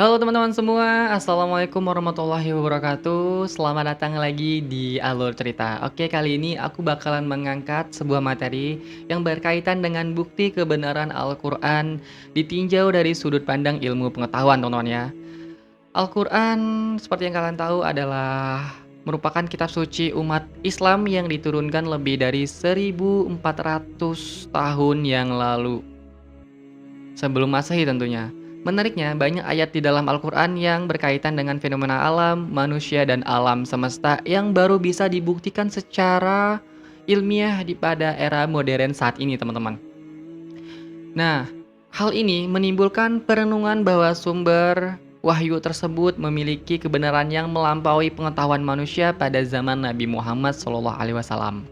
Halo teman-teman semua, Assalamualaikum warahmatullahi wabarakatuh. Selamat datang lagi di Alur Cerita. Oke, kali ini aku bakalan mengangkat sebuah materi yang berkaitan dengan bukti kebenaran Al-Quran ditinjau dari sudut pandang ilmu pengetahuan, teman-teman ya. Al-Quran, seperti yang kalian tahu, adalah merupakan kitab suci umat Islam yang diturunkan lebih dari 1400 tahun yang lalu. Sebelum Masehi tentunya. Menariknya, banyak ayat di dalam Al-Quran yang berkaitan dengan fenomena alam, manusia, dan alam semesta yang baru bisa dibuktikan secara ilmiah pada era modern saat ini, teman-teman. Nah, hal ini menimbulkan perenungan bahwa sumber wahyu tersebut memiliki kebenaran yang melampaui pengetahuan manusia pada zaman Nabi Muhammad SAW.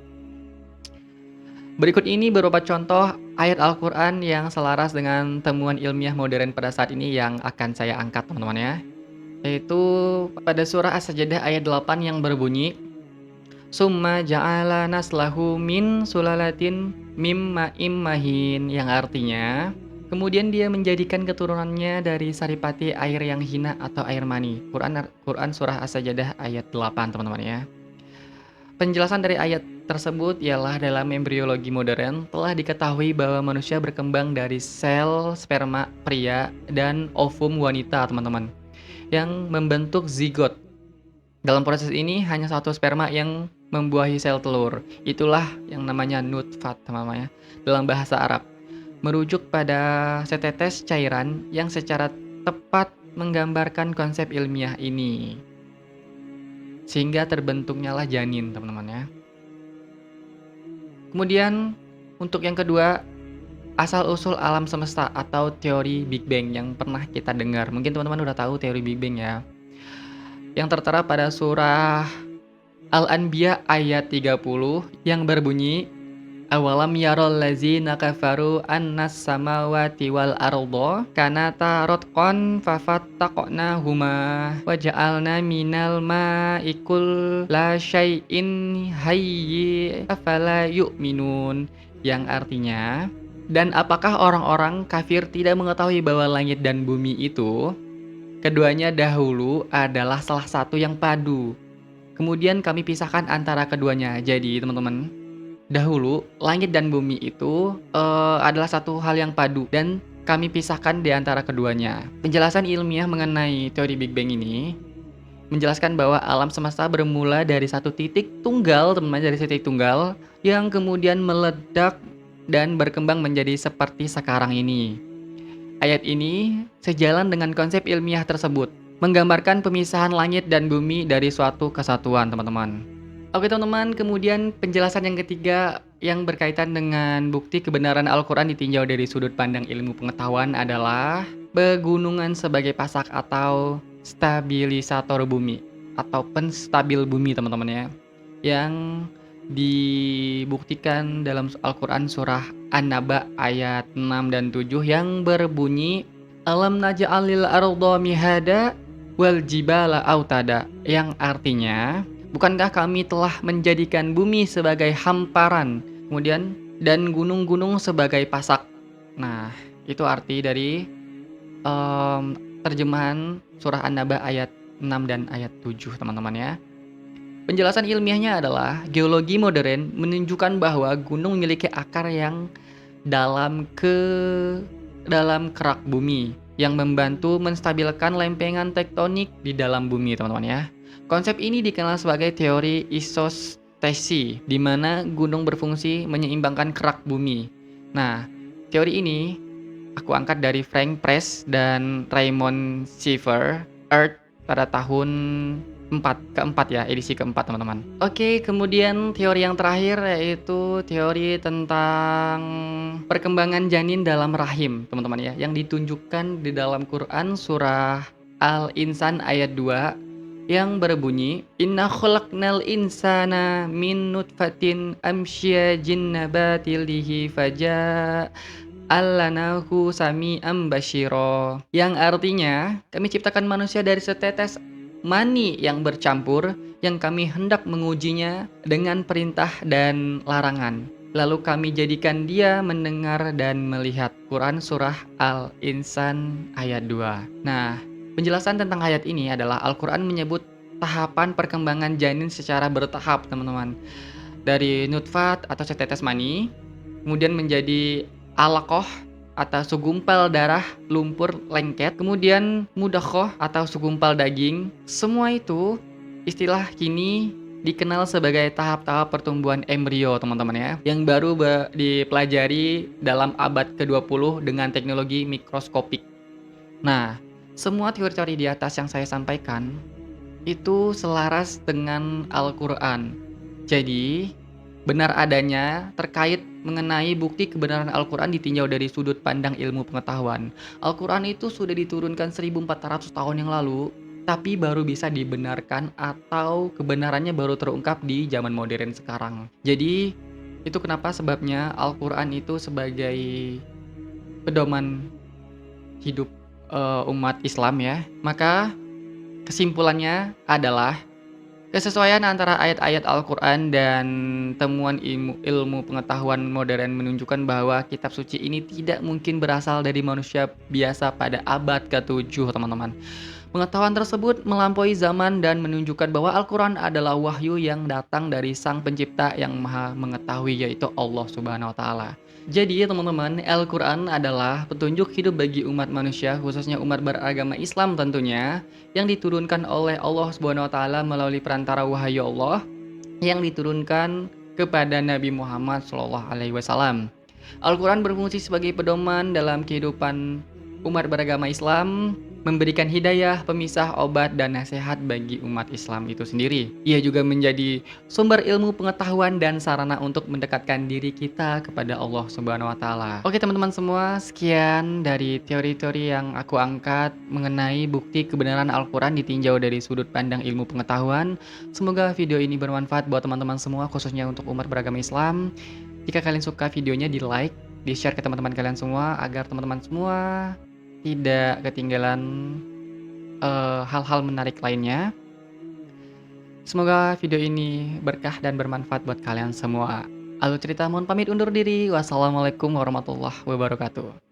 Berikut ini berupa contoh ayat Al-Quran yang selaras dengan temuan ilmiah modern pada saat ini yang akan saya angkat, teman-teman ya. Yaitu pada surah As-Sajdah ayat 8 yang berbunyi, Summa ja'ala naslahu min sulalatin mim ma'im mahin, yang artinya kemudian dia menjadikan keturunannya dari saripati air yang hina atau air mani. Quran surah As-Sajdah ayat 8, teman-teman ya. Penjelasan dari ayat tersebut ialah dalam embriologi modern telah diketahui bahwa manusia berkembang dari sel sperma pria dan ovum wanita, teman-teman, yang membentuk zigot. Dalam proses ini hanya satu sperma yang membuahi sel telur. Itulah yang namanya nutfat, teman-teman ya, dalam bahasa Arab. Merujuk pada setetes cairan yang secara tepat menggambarkan konsep ilmiah ini. Sehingga terbentuknya lah janin, teman-teman ya. Kemudian untuk yang kedua, asal-usul alam semesta atau teori Big Bang yang pernah kita dengar. Mungkin teman-teman udah tahu teori Big Bang ya. Yang tertera pada surah Al-Anbiya ayat 30 yang berbunyi, Awalam yarol lazina kafaru annas samawati wal ardo kanata rotqon fafattaqnahuma waja'alna minal ma'ikul la syai'in hayyi afala yu'minun, yang artinya, dan apakah orang-orang kafir tidak mengetahui bahwa langit dan bumi itu keduanya dahulu adalah salah satu yang padu, kemudian kami pisahkan antara keduanya. Jadi teman-teman, dahulu langit dan bumi itu adalah satu hal yang padu dan kami pisahkan di antara keduanya. Penjelasan ilmiah mengenai teori Big Bang ini menjelaskan bahwa alam semesta bermula dari satu titik tunggal, teman-teman, dari titik tunggal yang kemudian meledak dan berkembang menjadi seperti sekarang ini. Ayat ini sejalan dengan konsep ilmiah tersebut, menggambarkan pemisahan langit dan bumi dari suatu kesatuan, teman-teman. Oke teman-teman, kemudian penjelasan yang ketiga yang berkaitan dengan bukti kebenaran Al-Quran ditinjau dari sudut pandang ilmu pengetahuan adalah pegunungan sebagai pasak atau stabilisator bumi atau penstabil bumi, teman-teman ya, yang dibuktikan dalam Al-Quran surah An-Naba ayat 6 dan 7 yang berbunyi, Alam naj'alil arda mihada wal jibala autada, yang artinya, bukankah kami telah menjadikan bumi sebagai hamparan, kemudian dan gunung-gunung sebagai pasak. Nah, itu arti dari terjemahan surah An-Naba ayat 6 dan ayat 7, teman-teman ya. Penjelasan ilmiahnya adalah geologi modern menunjukkan bahwa gunung memiliki akar yang dalam dalam kerak bumi yang membantu menstabilkan lempengan tektonik di dalam bumi, teman-teman ya. Konsep ini dikenal sebagai teori isostesi, di mana gunung berfungsi menyeimbangkan kerak bumi. Nah, teori ini aku angkat dari Frank Press dan Raymond Shiver, Earth, pada tahun keempat ya, edisi keempat, teman-teman. Oke, kemudian teori yang terakhir yaitu teori tentang perkembangan janin dalam rahim, teman-teman ya, yang ditunjukkan di dalam Quran surah Al-Insan ayat 2 yang berbunyi, Inna khalaqnal insana min nutfatin amsyajin nabatilihi faja allanahu sami'am basyiro, yang artinya kami ciptakan manusia dari setetes mani yang bercampur yang kami hendak mengujinya dengan perintah dan larangan. Lalu kami jadikan dia mendengar dan melihat. Quran surah Al-Insan ayat 2. Nah, Penjelasan tentang ayat ini adalah Al-Quran menyebut tahapan perkembangan janin secara bertahap, teman-teman. Dari nutfat atau setetes mani, kemudian menjadi alaqah atau segumpal darah lumpur lengket, kemudian mudakhoh atau segumpal daging. Semua itu istilah kini dikenal sebagai tahap-tahap pertumbuhan embrio, teman-teman ya, yang baru dipelajari dalam abad ke-20 dengan teknologi mikroskopik. Nah, semua teori-teori di atas yang saya sampaikan itu selaras dengan Al-Quran. Jadi, benar adanya terkait mengenai bukti kebenaran Al-Quran ditinjau dari sudut pandang ilmu pengetahuan. Al-Quran itu sudah diturunkan 1400 tahun yang lalu, tapi baru bisa dibenarkan atau kebenarannya baru terungkap di zaman modern sekarang. Jadi, itu kenapa sebabnya Al-Quran itu sebagai pedoman hidup umat Islam ya. Maka kesimpulannya adalah kesesuaian antara ayat-ayat Al-Quran dan temuan ilmu pengetahuan modern menunjukkan bahwa kitab suci ini tidak mungkin berasal dari manusia biasa pada abad ke-7, teman-teman. Pengetahuan tersebut melampaui zaman dan menunjukkan bahwa Al-Quran adalah wahyu yang datang dari Sang Pencipta yang Maha Mengetahui, yaitu Allah Subhanahu wa Ta'ala. Jadi, teman-teman, Al-Quran adalah petunjuk hidup bagi umat manusia, khususnya umat beragama Islam tentunya, yang diturunkan oleh Allah Subhanahu wa Ta'ala melalui perantara wahyu Allah yang diturunkan kepada Nabi Muhammad SAW. Al-Quran berfungsi sebagai pedoman dalam kehidupan umat beragama Islam, memberikan hidayah, pemisah, obat, dan nasihat bagi umat Islam itu sendiri. Ia juga menjadi sumber ilmu pengetahuan dan sarana untuk mendekatkan diri kita kepada Allah Subhanahu wa Ta'ala. Oke, teman-teman semua, sekian dari teori-teori yang aku angkat mengenai bukti kebenaran Al-Quran ditinjau dari sudut pandang ilmu pengetahuan. Semoga video ini bermanfaat buat teman-teman semua, khususnya untuk umat beragama Islam. Jika kalian suka videonya, di-like, di-share ke teman-teman kalian semua, agar teman-teman semua tidak ketinggalan hal-hal menarik lainnya. Semoga video ini berkah dan bermanfaat buat kalian semua. Alur cerita mohon pamit undur diri. Wassalamualaikum warahmatullahi wabarakatuh.